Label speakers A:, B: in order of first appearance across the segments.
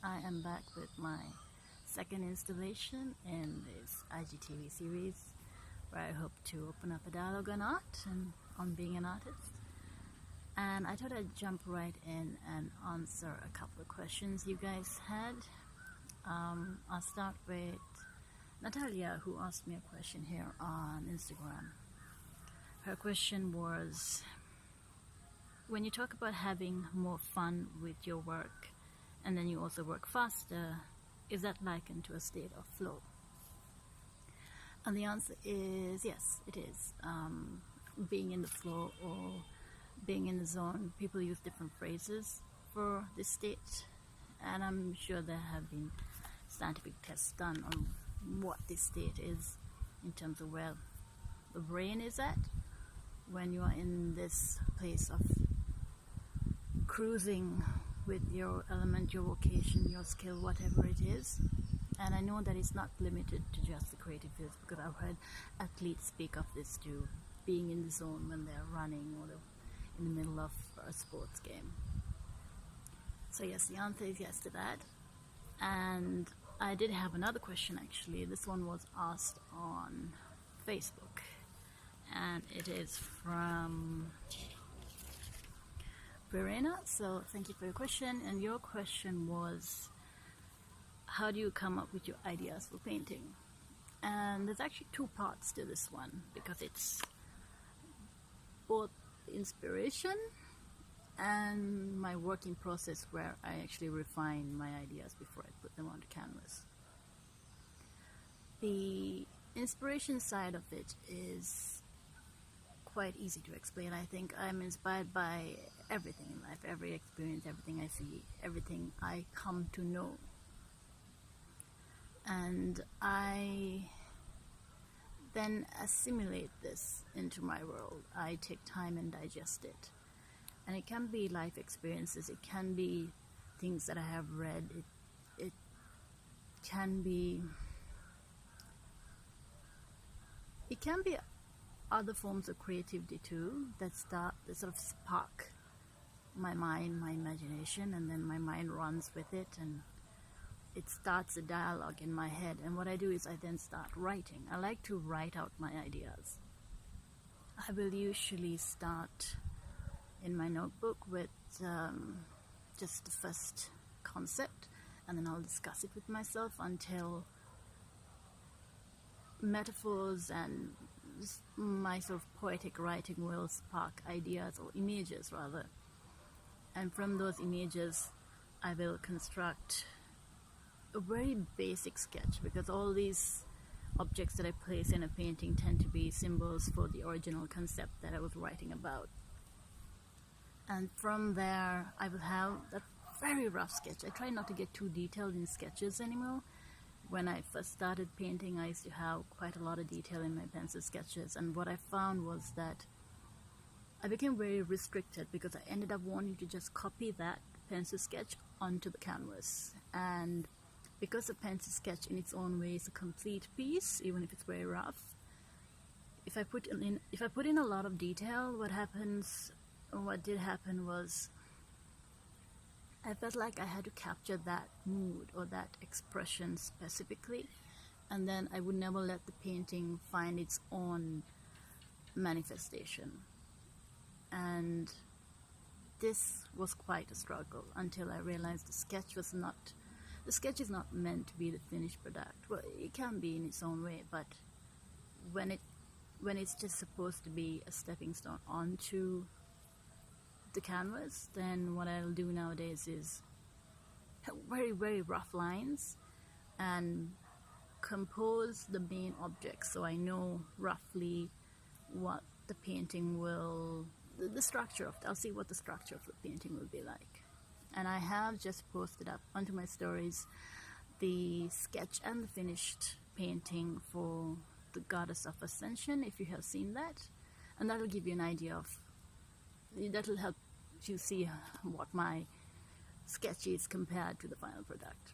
A: I am back with my second installation in this IGTV series where I hope to open up a dialogue on art and on being an artist. And I thought I'd jump right in and answer a couple of questions you guys had. I'll start with Natalia, who asked me a question here on Instagram. Her question was, when you talk about having more fun with your work and then you also work faster, is that likened to a state of flow? And the answer is yes, it is. Being in the flow or being in the zone, people use different phrases for this state, and I'm sure there have been scientific tests done on what this state is in terms of where the brain is at when you are in this place of cruising with your element, your vocation, your skill, whatever it is. And I know that it's not limited to just the creative fields, because I've heard athletes speak of this too, being in the zone when they're running or in the middle of a sports game. So yes, the answer is yes to that. And I did have another question actually. This one was asked on Facebook, and it is from Verena. So thank you for your question. And your question was, how do you come up with your ideas for painting? And there's actually two parts to this one, because it's both inspiration and my working process where I actually refine my ideas before I put them onto canvas. The inspiration side of it is quite easy to explain. I think I'm inspired by everything in life, every experience, everything I see, everything I come to know. And I then assimilate this into my world. I take time and digest it. And it can be life experiences, it can be things that I have read, it can be other forms of creativity too that sort of spark my mind, my imagination, and then my mind runs with it and it starts a dialogue in my head. And what I do is I then start writing. I like to write out my ideas. I will usually start in my notebook with just the first concept, and then I'll discuss it with myself until metaphors and my sort of poetic writing will spark ideas, or images rather. And from those images I will construct a very basic sketch, because all these objects that I place in a painting tend to be symbols for the original concept that I was writing about. And from there I will have that very rough sketch. I try not to get too detailed in sketches anymore. When I first started painting, I used to have quite a lot of detail in my pencil sketches, and what I found was that I became very restricted, because I ended up wanting to just copy that pencil sketch onto the canvas. And because a pencil sketch in its own way is a complete piece, even if it's very rough, if I put in a lot of detail, what did happen was I felt like I had to capture that mood or that expression specifically, and then I would never let the painting find its own manifestation. And this was quite a struggle until I realized the sketch is not meant to be the finished product. Well, it can be in its own way, but when it's just supposed to be a stepping stone onto the canvas, then what I'll do nowadays is very, very rough lines and compose the main objects, so I know roughly what the painting will, the structure of, I'll see what the structure of the painting will be like. And I have just posted up onto my stories the sketch and the finished painting for the Goddess of Ascension, if you have seen that, and that'll give you an idea of, that'll help you see what my sketch is compared to the final product.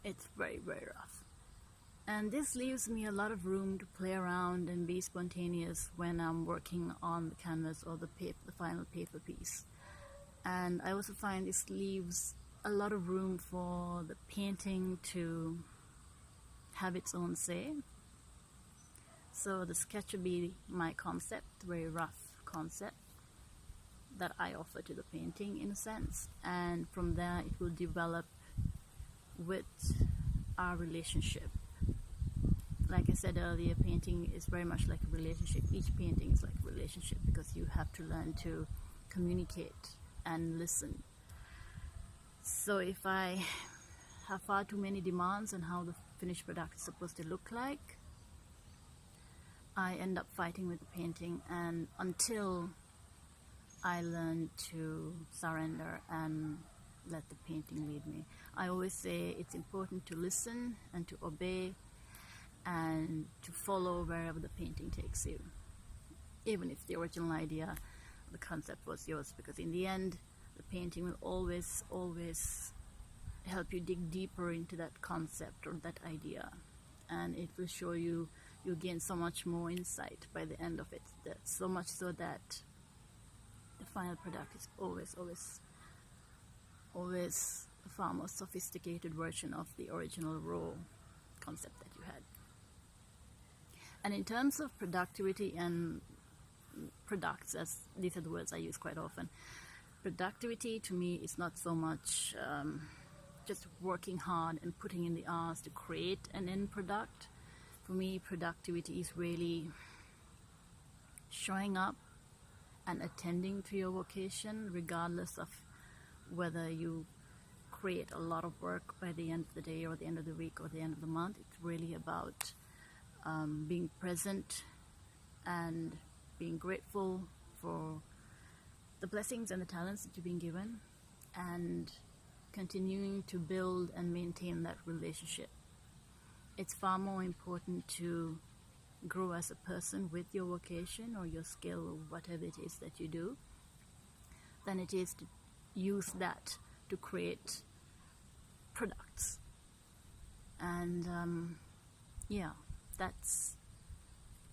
A: It's very, very rough. And this leaves me a lot of room to play around and be spontaneous when I'm working on the canvas or the final paper piece. And I also find this leaves a lot of room for the painting to have its own say. So the sketch would be my concept, very rough concept that I offer to the painting in a sense, and from there it will develop with our relationship. Like I said earlier, painting is very much like a relationship. Each painting is like a relationship because you have to learn to communicate and listen. So if I have far too many demands on how the finished product is supposed to look like, I end up fighting with the painting, and until I learn to surrender and let the painting lead me. I always say it's important to listen and to obey and to follow wherever the painting takes you, even if the original idea, the concept was yours, because in the end the painting will always help you dig deeper into that concept or that idea, and it will show you, you'll gain so much more insight by the end of it, that so much so that the final product is always a far more sophisticated version of the original raw concept that you had. And in terms of productivity and products, as these are the words I use quite often, productivity to me is not so much just working hard and putting in the hours to create an end product. For me, productivity is really showing up and attending to your vocation, regardless of whether you create a lot of work by the end of the day or the end of the week or the end of the month. It's really about being present and being grateful for the blessings and the talents that you've been given, and continuing to build and maintain that relationship. It's far more important to grow as a person with your vocation or your skill or whatever it is that you do than it is to use that to create products. And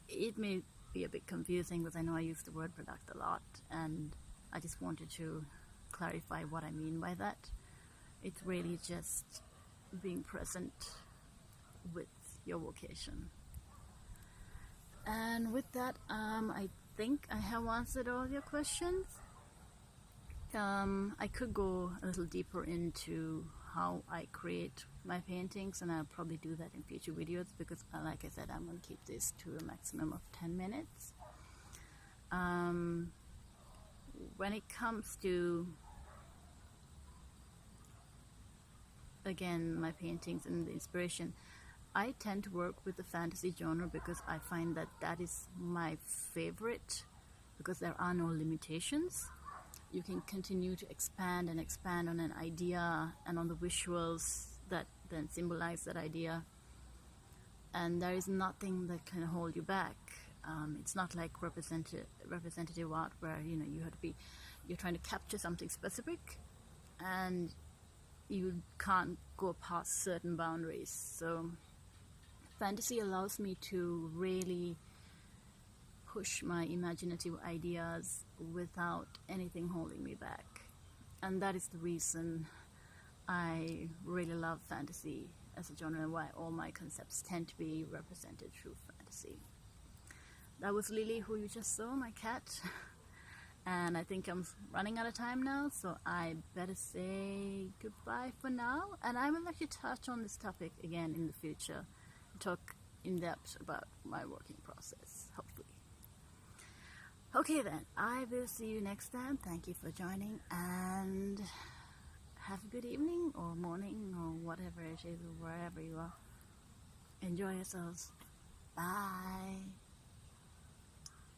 A: it may be a bit confusing because I know I use the word product a lot, and I just wanted to clarify what I mean by that. It's really just being present with your vocation. And with that, I think I have answered all your questions. I could go a little deeper into how I create my paintings, and I'll probably do that in future videos because, like I said, I'm going to keep this to a maximum of 10 minutes. When it comes to, again, my paintings and the inspiration, I tend to work with the fantasy genre because I find that that is my favorite, because there are no limitations. You can continue to expand and expand on an idea and on the visuals that then symbolize that idea, and there is nothing that can hold you back. It's not like representative art where you're trying to capture something specific and you can't go past certain boundaries. So fantasy allows me to really push my imaginative ideas without anything holding me back, and that is the reason I really love fantasy as a genre and why all my concepts tend to be represented through fantasy. That was Lily, who you just saw, my cat. And I think I'm running out of time now, so I better say goodbye for now. And I will actually touch on this topic again in the future, talk in depth about my working process, hopefully. Okay then, I will see you next time. Thank you for joining, and have a good evening or morning or whatever it is, or wherever you are. Enjoy yourselves. Bye.